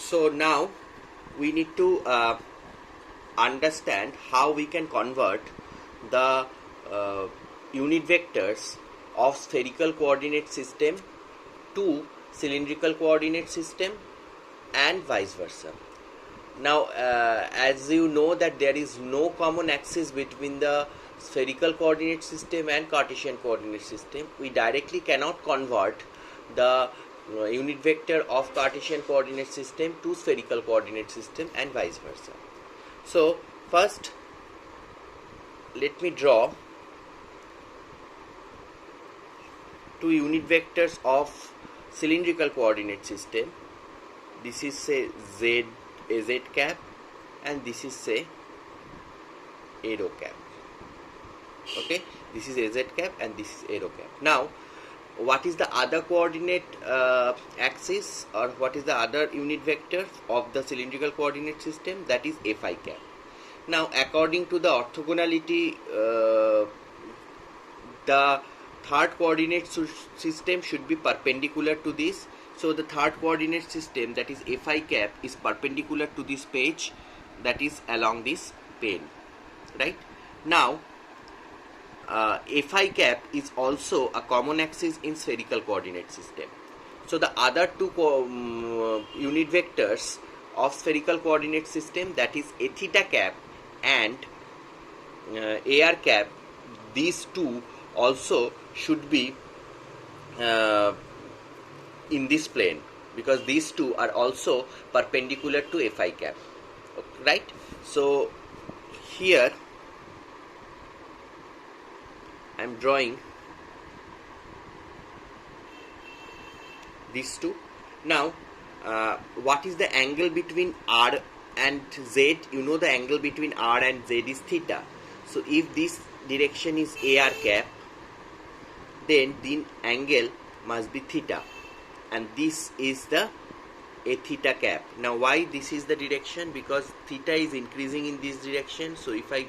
So now we need to understand how we can convert the unit vectors of spherical coordinate system to cylindrical coordinate system and vice versa. Now as you know that there is no common axis between the spherical coordinate system and Cartesian coordinate system, we directly cannot convert the unit vector of Cartesian coordinate system to spherical coordinate system and vice versa. So first let me draw two unit vectors of cylindrical coordinate system. This is say z cap and this is say aero cap. Okay, this is az cap and this is aero cap. Now what is the other coordinate axis, or what is the other unit vector of the cylindrical coordinate system? That is phi cap. Now according to the orthogonality, the third coordinate system should be perpendicular to this. So the third coordinate system, that is phi cap, is perpendicular to this page, that is along this plane, right? Now phi cap is also a common axis in spherical coordinate system. So the other two unit vectors of spherical coordinate system, that is a theta cap and ar cap, these two also should be in this plane, because these two are also perpendicular to phi cap, right? So here I am drawing these two. Now what is the angle between r and z? You know the angle between r and z is theta. So if this direction is ar cap, then the angle must be theta, and this is the a theta cap. Now why this is the direction? Because theta is increasing in this direction. So if I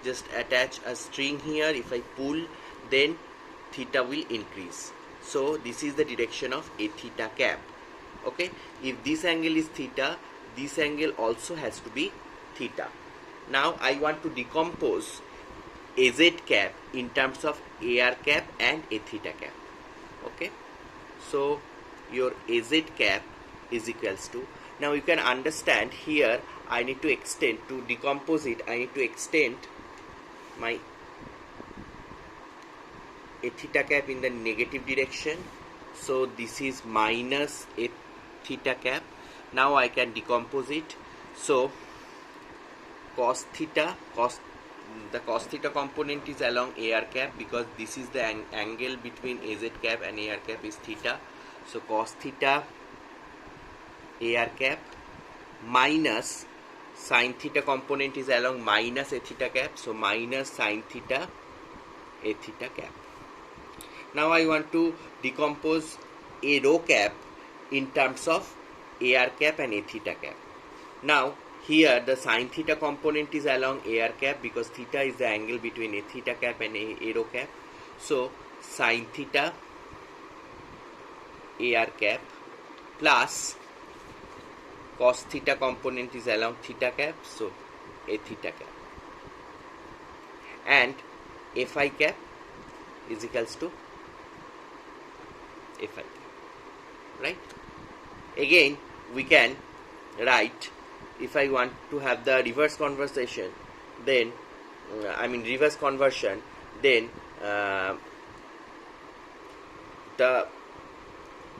just attach a string here, if I pull, then theta will increase. So this is the direction of a theta cap. Okay, if this angle is theta, this angle also has to be theta. Now I want to decompose az cap in terms of ar cap and a theta cap. Okay, so your az cap is equals to, now you can understand here I need to extend, to decompose it I need to extend my a theta cap in the negative direction. So this is minus a theta cap. Now I can decompose it. So cos theta, the cos theta component is along ar cap, because this is the angle between az cap and ar cap is theta. So cos theta ar cap minus sin theta component is along minus a theta cap. So minus sin theta a theta cap. Now I want to decompose a rho cap in terms of ar cap and a theta cap. Now here the sin theta component is along ar cap, because theta is the angle between a theta cap and a rho cap. So sin theta ar cap plus cos theta component is along theta cap, so a theta cap, and phi cap is equals to phi cap, right? Again we can write, if I want to have the reverse conversion, then reverse conversion, then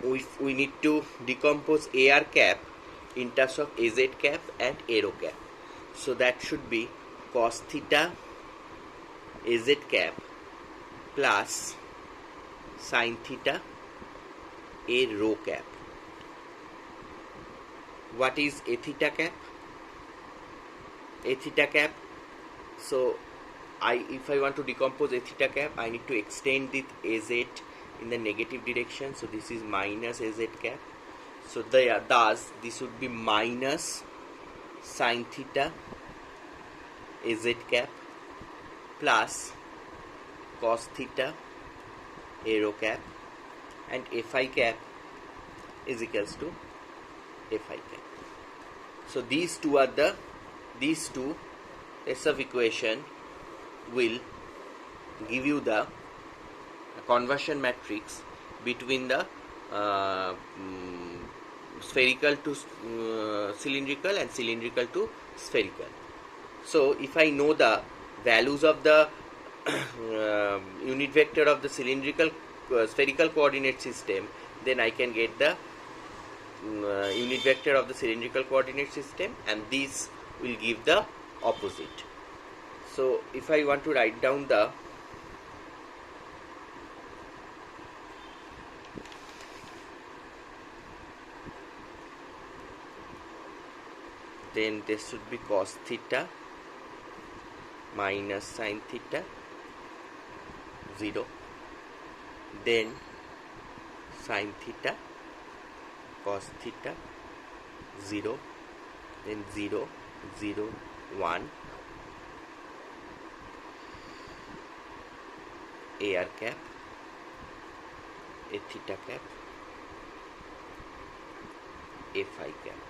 we need to decompose ar cap in terms of az cap and aero cap. So that should be cos theta az cap plus sin theta a rho cap. What is a theta cap? A theta cap, so if I want to decompose a theta cap, I need to extend it az in the negative direction. So this is minus az cap. So thus this would be minus sin theta az cap plus cos theta aero cap, and phi cap is equals to phi cap. So these two sets of equation will give you the conversion matrix between the spherical to cylindrical and cylindrical to spherical. So if I know the values of the unit vector of the cylindrical spherical coordinate system, then I can get the unit vector of the cylindrical coordinate system, and these will give the opposite. So if I want to write down the then this should be cos theta minus sin theta 0, then sin theta cos theta 0, then 0 0 1 AR cap A theta cap A phi cap.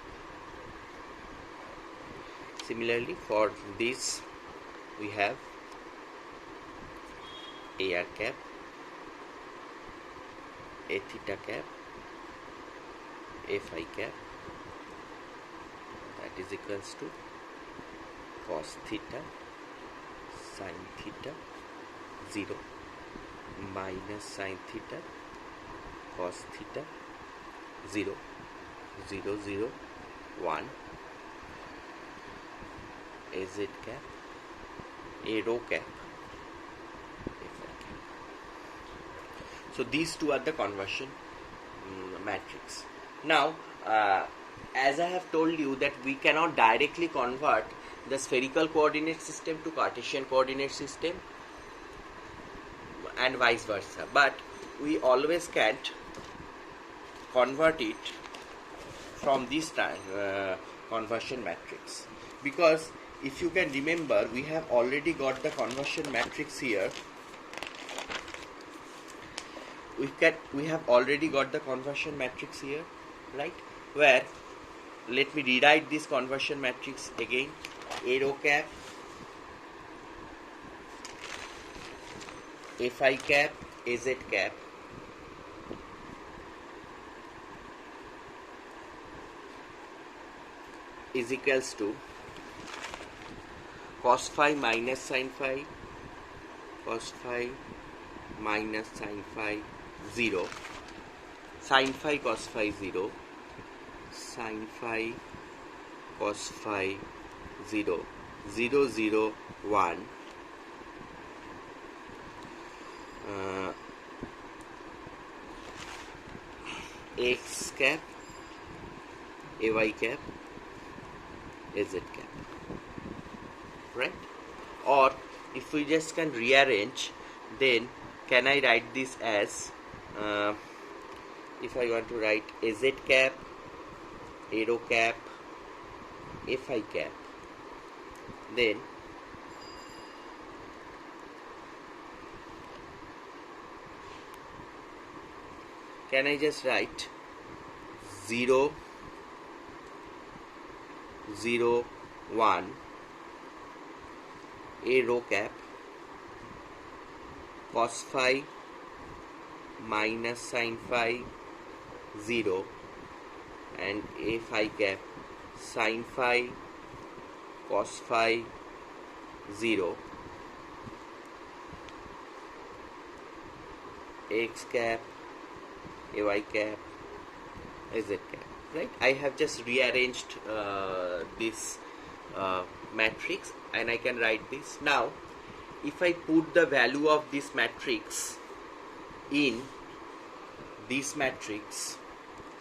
Similarly, for this we have AR cap A theta cap A phi cap, that is equals to cos theta sin theta 0 minus sin theta cos theta 0 0 0 1 AZ cap A rho cap A phi cap. So these two are the conversion matrix. Now as I have told you that we cannot directly convert the spherical coordinate system to Cartesian coordinate system and vice versa, but we always can convert it from this conversion matrix, because if you can remember, we have already got the conversion matrix here. We have already got the conversion matrix here, right? Where, let me rewrite this conversion matrix again. A rho cap A phi cap AZ cap is equals to cos phi minus sin phi cos phi minus sin phi 0 sin phi cos phi 0 sin phi cos phi 0 0 0 1 x cap ay cap az cap, right? Or if we just can rearrange, then can I write this as if I want to write az cap a rho cap a phi cap, then can I just write 0 0 1 a rho cap cos phi minus sin phi 0 and a phi cap sin phi cos phi 0 x cap ay cap az cap, right? I have just rearranged this matrix, and I can write this. Now if I put the value of this matrix in this matrix,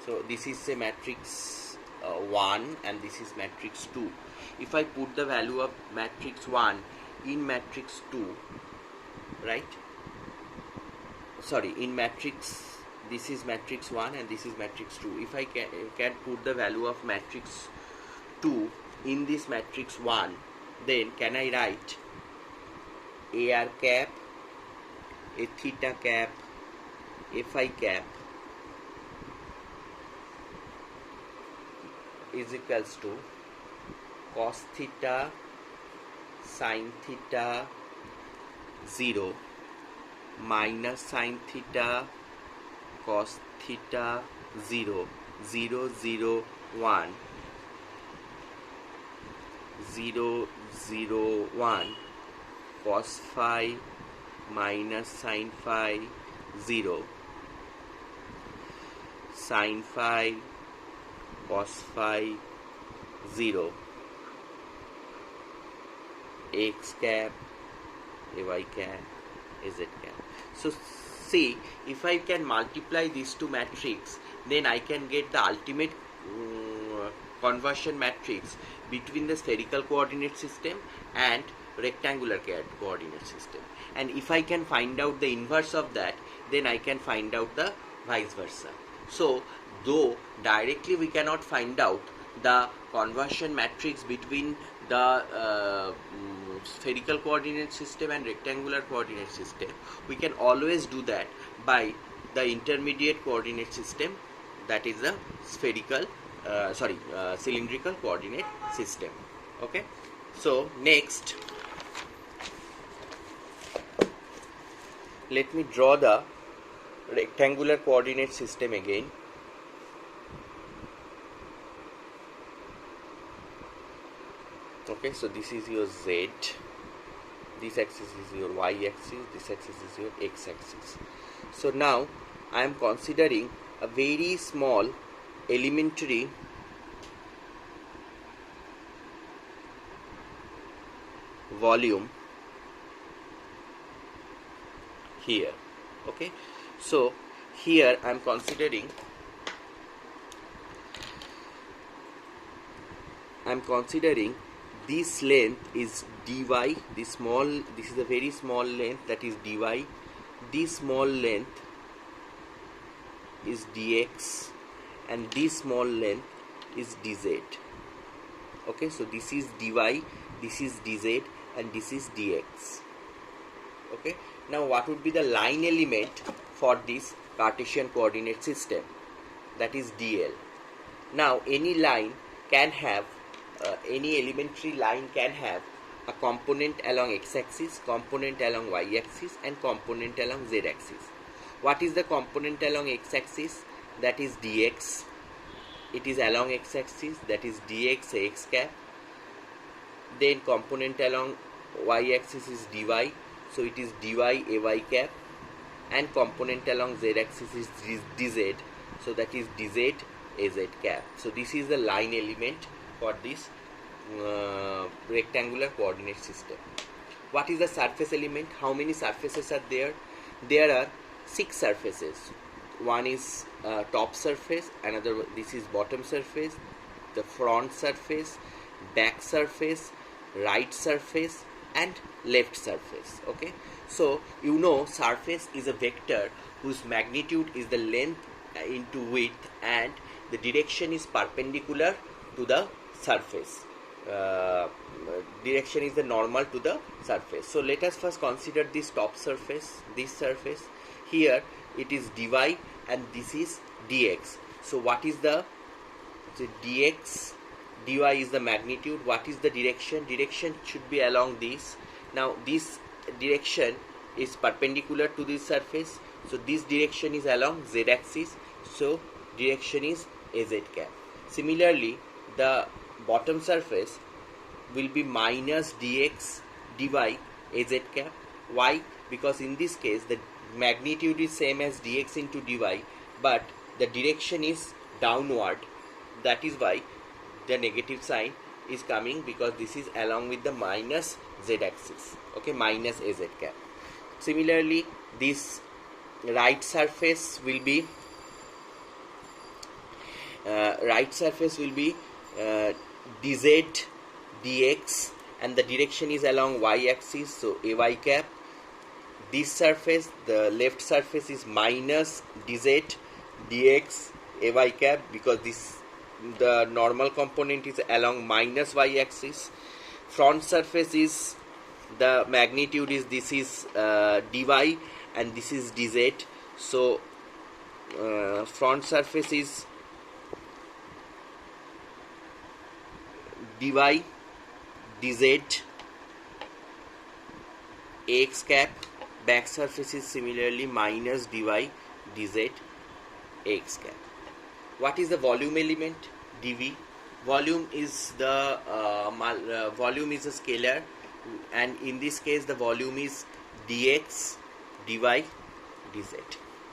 so this is a matrix 1 and this is matrix 2. If I put the value of matrix 1 in matrix 2, right? Sorry, in matrix, this is matrix 1 and this is matrix 2. If I can put the value of matrix 2 in this matrix 1, then can I write AR cap A theta cap A phi cap is equals to cos theta sin theta 0 minus sin theta cos theta 0 0 0 1 0 0 1 cos phi minus sin phi 0 sin phi cos phi 0 x cap ay cap az cap. So see, if I can multiply these two matrices, then I can get the ultimate conversion matrix between the spherical coordinate system and rectangular coordinate system. And if I can find out the inverse of that, then I can find out the vice versa. So though directly we cannot find out the conversion matrix between the spherical coordinate system and rectangular coordinate system, we can always do that by the intermediate coordinate system, that is the cylindrical coordinate system. Okay, so next let me draw the rectangular coordinate system again. Okay, so this is your z, this axis is your y axis, this axis is your x axis. So now I am considering a very small elementary volume here. Okay, so here I am considering this length is dy, this is a very small length, that is dy, this small length is dx, and this small length is dz. Okay, so this is dy, this is dz, and this is dx. Okay, now what would be the line element for this Cartesian coordinate system? That is dl. Now any line can have any elementary line can have a component along x-axis, component along y-axis, and component along z-axis. What is the component along x-axis? That is dx. It is along x-axis, that is dx x cap. Then component along y-axis is dy, so it is dy ay cap. And component along z-axis is dz, so that is dz az cap. So this is the line element for this rectangular coordinate system. What is the surface element? How many surfaces are there? There are 6 surfaces. One is top surface, another this is bottom surface, the front surface, back surface, right surface, and left surface. Okay, so you know surface is a vector whose magnitude is the length into width, and the direction is perpendicular to the surface. Direction is the normal to the surface. So let us first consider this top surface, this surface. Here it is dy and this is dx. So what is the dx? Dy is the magnitude. What is the direction? Direction should be along this. Now this direction is perpendicular to this surface, so this direction is along z axis, so direction is az cap. Similarly, the bottom surface will be minus dx dy az cap. Why? Because in this case the magnitude is same as dx into dy, but the direction is downward. That is why the negative sign is coming, because this is along with the minus z axis. Okay, minus az cap. Similarly, this right surface will be dz dx, and the direction is along y axis, so ay cap. This surface, the left surface, is minus dz dx ay cap, because the normal component is along minus y axis. Front surface is, the magnitude is, this is dy and this is dz, so front surface is dy dz x cap, back surface is similarly minus dy dz x cap. What is the volume element? dv. Volume is the volume is a scalar, and in this case the volume is dx dy dz.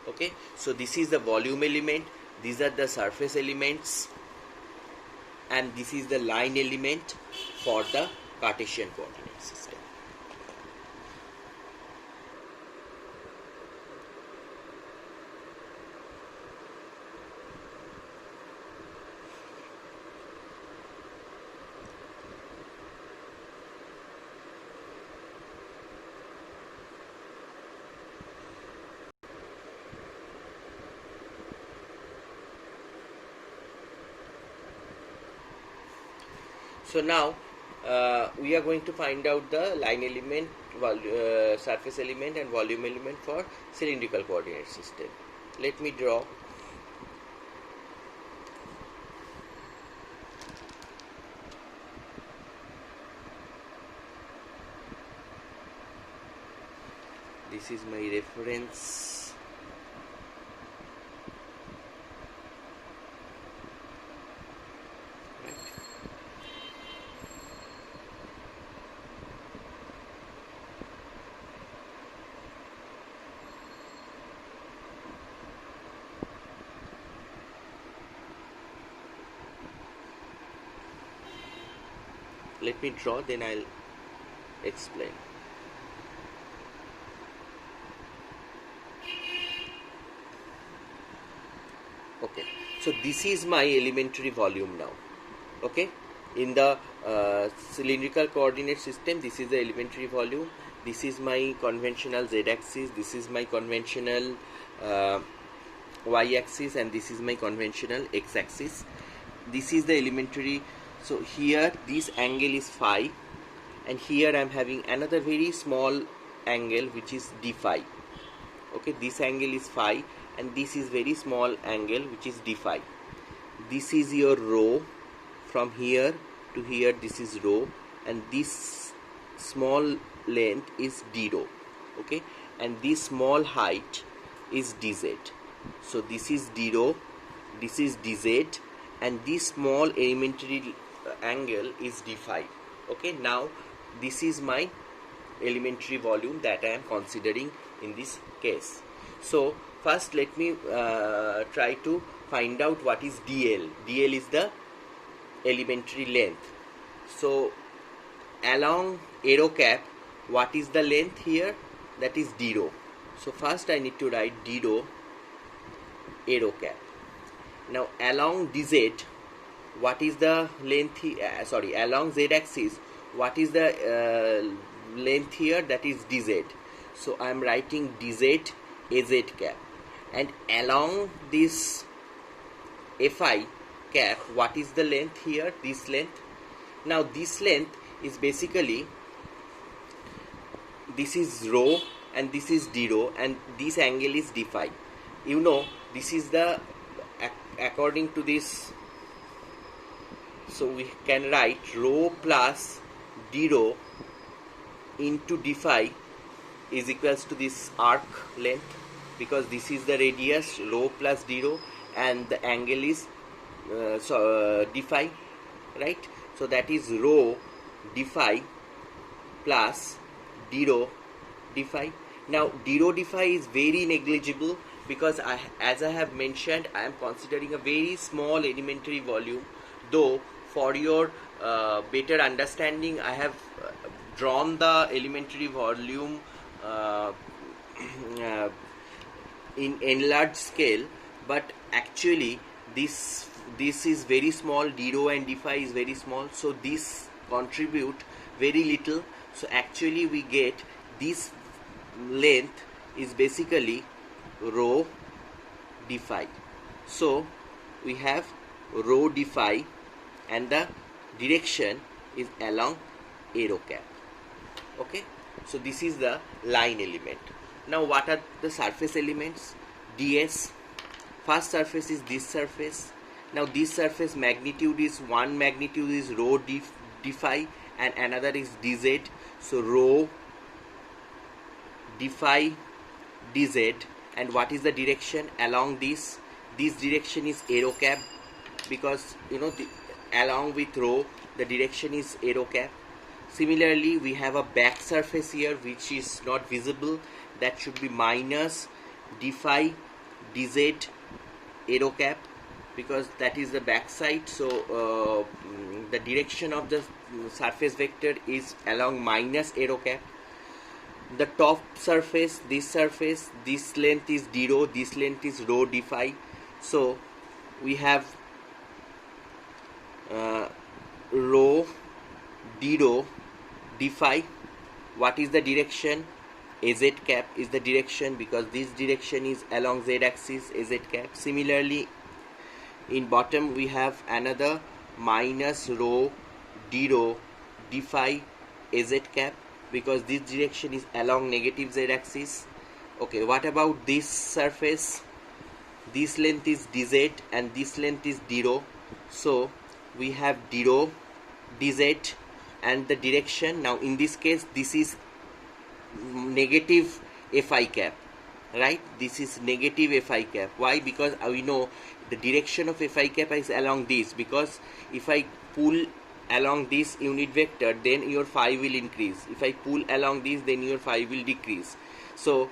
Okay, so this is the volume element, these are the surface elements, and this is the line element for the Cartesian coordinate system. So now we are going to find out the line element, surface element and volume element for cylindrical coordinate system. Let me draw. This is my reference. Let me draw, then I'll explain. Okay, so this is my elementary volume now. Okay, in the cylindrical coordinate system, this is the elementary volume, this is my conventional z-axis, this is my conventional y-axis, and this is my conventional x-axis. This is the elementary. So here this angle is phi, and here I am having another very small angle which is d phi. Okay, this angle is phi, and this is very small angle which is d phi. This is your rho. From here to here this is rho, and this small length is d rho. Okay, and this small height is dz. So this is d rho, this is dz, and this small elementary angle is d phi. Okay, now this is my elementary volume that I am considering in this case. So first let me try to find out what is dl. dl is the elementary length. So along arrow cap, what is the length here? That is d rho. So first I need to write d rho arrow cap. Now along dz, what is the length along z axis, what is the length here? That is dz. So I am writing dz az cap. And along this fi cap, what is the length here? This length. Now this length is basically, this is rho and this is d rho, and this angle is d phi. You know, this is the, according to this, so we can write rho plus d rho into d phi is equals to this arc length, because this is the radius, rho plus d rho, and the angle is d phi, right? So that is rho d phi plus d rho d phi. Now d rho d phi is very negligible, because as I have mentioned, I am considering a very small elementary volume. Though for your better understanding, I have drawn the elementary volume in enlarged scale, but actually this is very small. D rho and d phi is very small, so this contribute very little. So actually we get this length is basically rho d phi. So we have rho d phi, and the direction is along arrow cap. Okay, so this is the line element. Now what are the surface elements? ds. First surface is this surface. Now this surface magnitude is, one magnitude is rho d phi, and another is dz. So rho d phi dz, and what is the direction along this? This direction is arrow cap, because along with rho the direction is arrow cap. Similarly, we have a back surface here which is not visible, that should be minus d phi dz arrow cap, because that is the back side. So the direction of the surface vector is along minus arrow cap. The top surface, this length is d rho, this length is rho d phi. So we have rho d rho d phi. What is the direction? Az cap is the direction, because this direction is along z axis, az cap. Similarly, in bottom we have another minus rho d phi az cap, because this direction is along negative z axis. Okay, what about this surface? This length is dz and this length is d rho. So we have d rho dz, and the direction, now in this case this is negative fi cap, right? This is negative fi cap. Why? Because we know the direction of fi cap is along this, because if I pull along this unit vector, then your phi will increase. If I pull along this, then your phi will decrease. So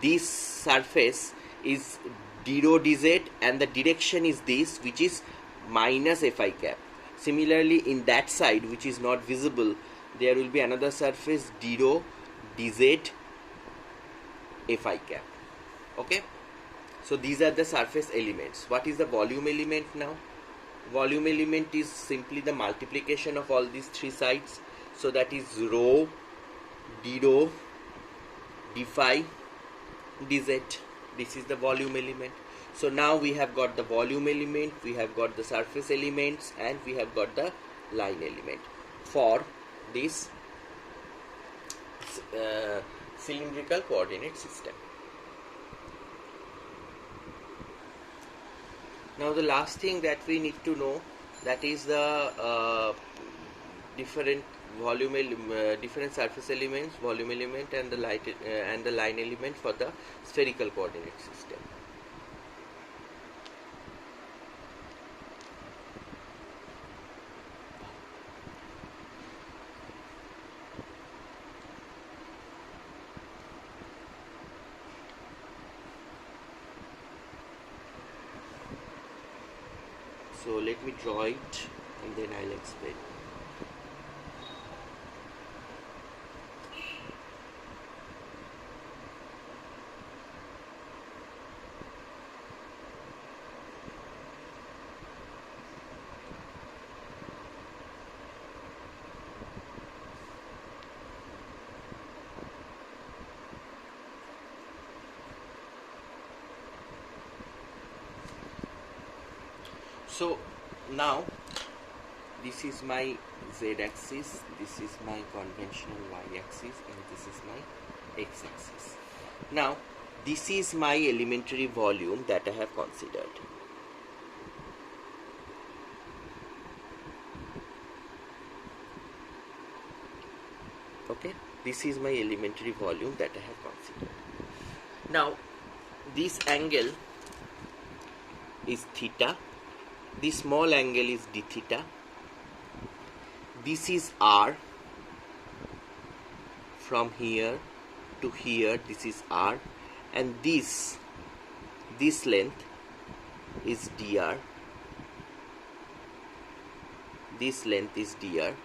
this surface is d rho dz, and the direction is this, which is minus fi cap. Similarly, in that side which is not visible, there will be another surface d rho dz fi cap. Okay, so these are the surface elements. What is the volume element now? Volume element is simply the multiplication of all these three sides. So that is rho d phi dz. This is the volume element. So now we have got the volume element, we have got the surface elements, and we have got the line element for this cylindrical coordinate system. Now the last thing that we need to know, that is the different different surface elements, volume element, and the line element for the spherical coordinate system. So let me draw it and then I'll explain. So now this is my z-axis, this is my conventional y-axis, and this is my x-axis. Now this is my elementary volume that I have considered. Okay, this is my elementary volume that I have considered. Now this angle is theta. This small angle is d theta. This is r. From here to here, this is r, and this length is dr. This length is dr.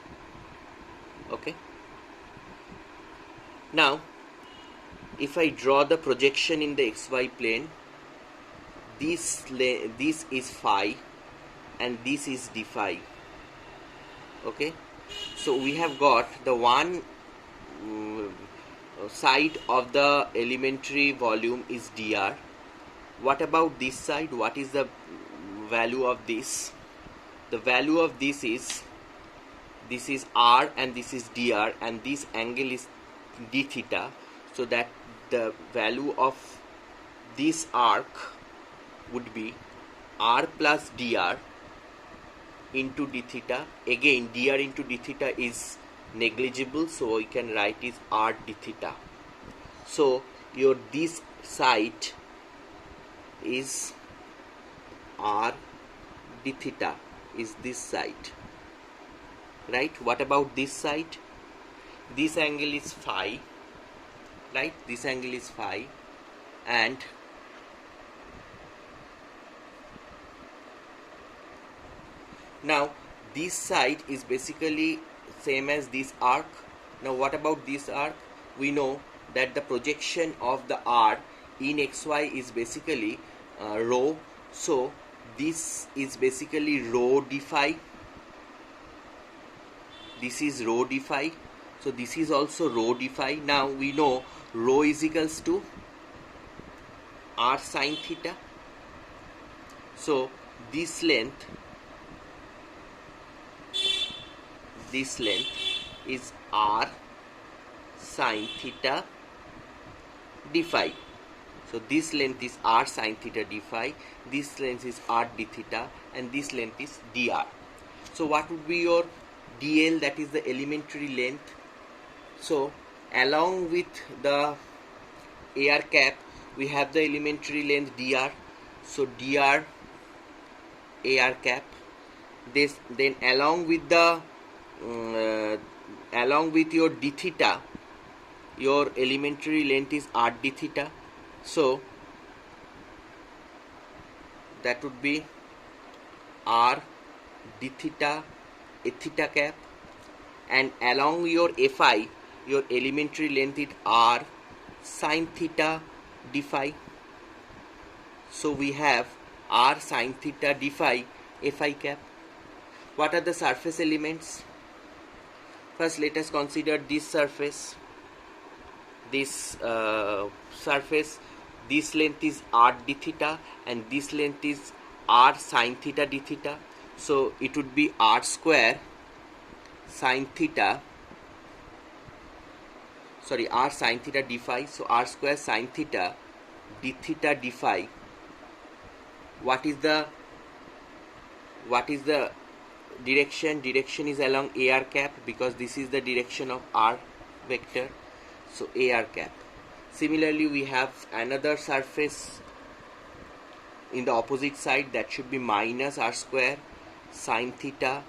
Okay. Now, if I draw the projection in the xy plane, this is phi, and this is d phi. Okay, so we have got the one side of the elementary volume is dr. What about this side? What is the value of this? The value of this is r and this is dr, and this angle is d theta, so that the value of this arc would be r plus dr into d theta. Again dr into d theta is negligible, so we can write is r d theta. So your this side is r d theta is this side, right? What about this side? This angle is phi, right? This angle is phi, and now this side is basically same as this arc. Now what about this arc? We know that the projection of the r in xy is basically rho, so this is basically rho d phi. This is rho d phi, so this is also rho d phi. Now we know rho is equals to r sine theta, so this length is r sine theta d phi. So this length is r sine theta d phi, this length is r d theta, and this length is dr. So what would be your dl? That is the elementary length. So along with the ar cap we have the elementary length dr, so dr ar cap. This then along with the along with your d theta, your elementary length is r d theta, so that would be r d theta a theta cap, and along your fi your elementary length is r sine theta d phi. So we have r sine theta d phi fi cap. What are the surface elements? First let us consider this surface. This surface, this length is r d theta and this length is r sine theta d theta, so it would be r square sine theta, sorry, r sine theta d phi, so r square sine theta d theta d phi. What is the direction? Direction is along ar cap, because this is the direction of r vector, so ar cap. Similarly we have another surface in the opposite side, that should be minus r square sine theta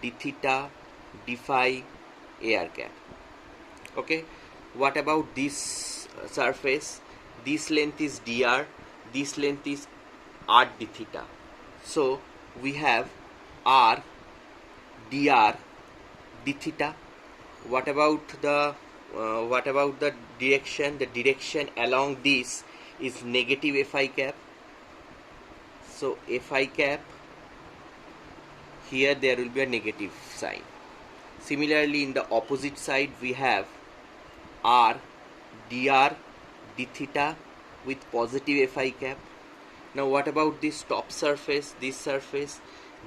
d theta d phi ar cap. Okay, what about this surface? This length is dr, this length is r d theta, so we have r dr d theta. What about the direction? The direction along this is negative fi cap, so fi cap, here there will be a negative sign. Similarly in the opposite side we have r dr d theta with positive fi cap. Now what about this top surface? This surface,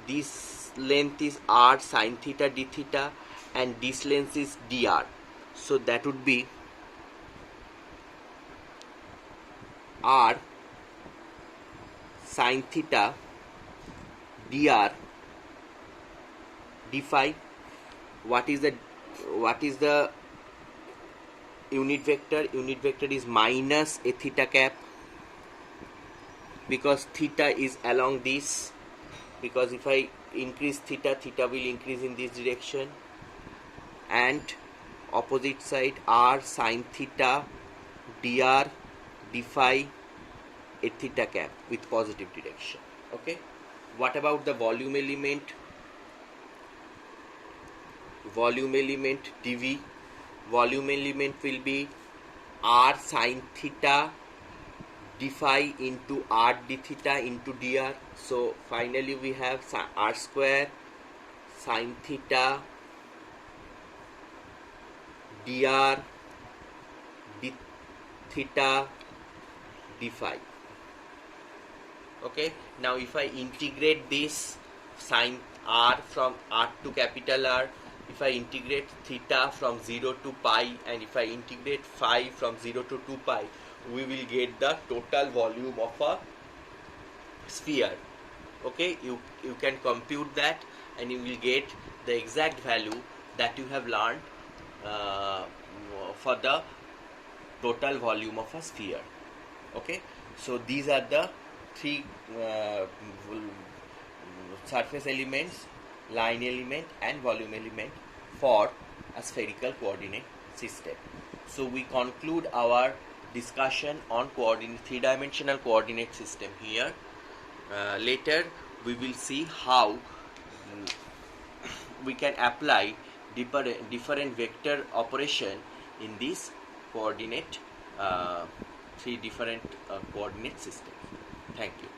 this length is r sine theta d theta and this length is dr, so that would be r sine theta dr d phi. What is the unit vector? Unit vector is minus a theta cap, because theta is along this, because if I increase theta, theta will increase in this direction, and opposite side r sine theta dr d phi a theta cap with positive direction. Okay, what about the volume element? Volume element dv, volume element will be r sine theta d phi into r d theta into dr, so finally we have r square sine theta dr d theta d phi. Okay, now if I integrate this sine r from r to capital R, if I integrate theta from 0 to pi, and if I integrate phi from 0 to 2 pi, we will get the total volume of a sphere. Okay, you can compute that, and you will get the exact value that you have learned for the total volume of a sphere. Okay, so these are the three surface elements, line element and volume element for a spherical coordinate system. So we conclude our discussion on three-dimensional coordinate system here. Later we will see how we can apply different vector operation in this coordinate three different coordinate systems. Thank you.